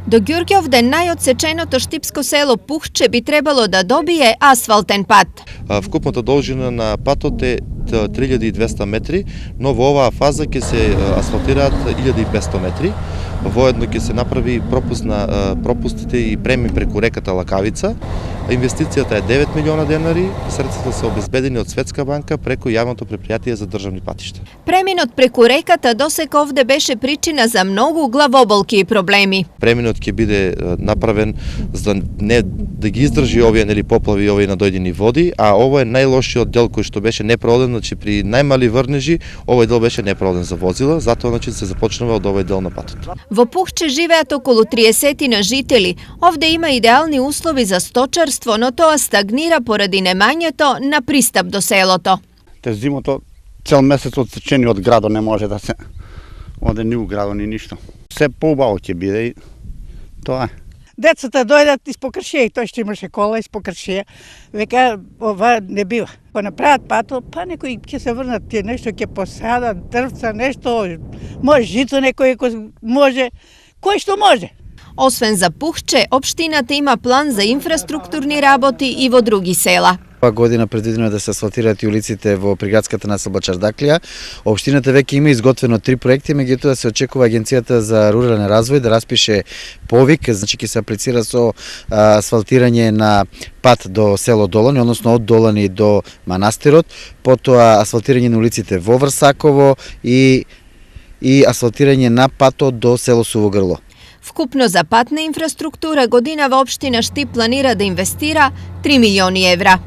До Ѓурѓовден најодсеченото штипско село Пухче би требало да добие асфалтен пат. Вкупната должина на патот е 3200 метри, но во оваа фаза ќе се асфалтираат 1500 метри. Воедно ќе се направи пропустите и преми преку реката Лакавица. Инвестицијата е 9 милиона денари, средствата се обезбедени од Светска банка преку јавното предпријатие за државни патишта. Преминот преку реката досега овде беше причина за многу главоболки и проблеми. Преминот ќе биде направен за не да ги издржи овие поплави и овие надојдени води, а ово е најлошиот дел кој што беше непрооден, значи при најмали врнежи овој дел беше непрооден за возила, затоа значи се започнува од овој дел на патот. Во Пухче живеат околу 30 жители. Овде има идеални услови за сточарство, но тоа стагнира поради немањето на пристап до селото. Те зимото цел месец одсечени од градот, не може да се оде ни у градот ни ништо. Се поубаво ќе биде и тоа е. Децата дојдат испо кршија, тој што имаше кола испо кршија. Века ова не бива. Па направат патот, па некои ќе се врнат тие нешто, ќе посадат дрвца, нешто, може жито некој може, кој што може. Освен за Пухче, општината има план за инфраструктурни работи и во други села. Ова година предвидено да се асфалтираат и улиците во приградската населба Чардаклија. Општината веќе има изготвено 3 проекти, меѓутоа се очекува Агенцијата за рурален развој да распише повик, значи ќе се аплицира со асфалтирање на пат до село Долани, односно од Долани до манастирот, потоа асфалтирање на улиците во Врсаково и асфалтирање на патот до село Суво Грло. Вкупно за патна инфраструктура годинава општина Штип планира да инвестира 3 милиони евра.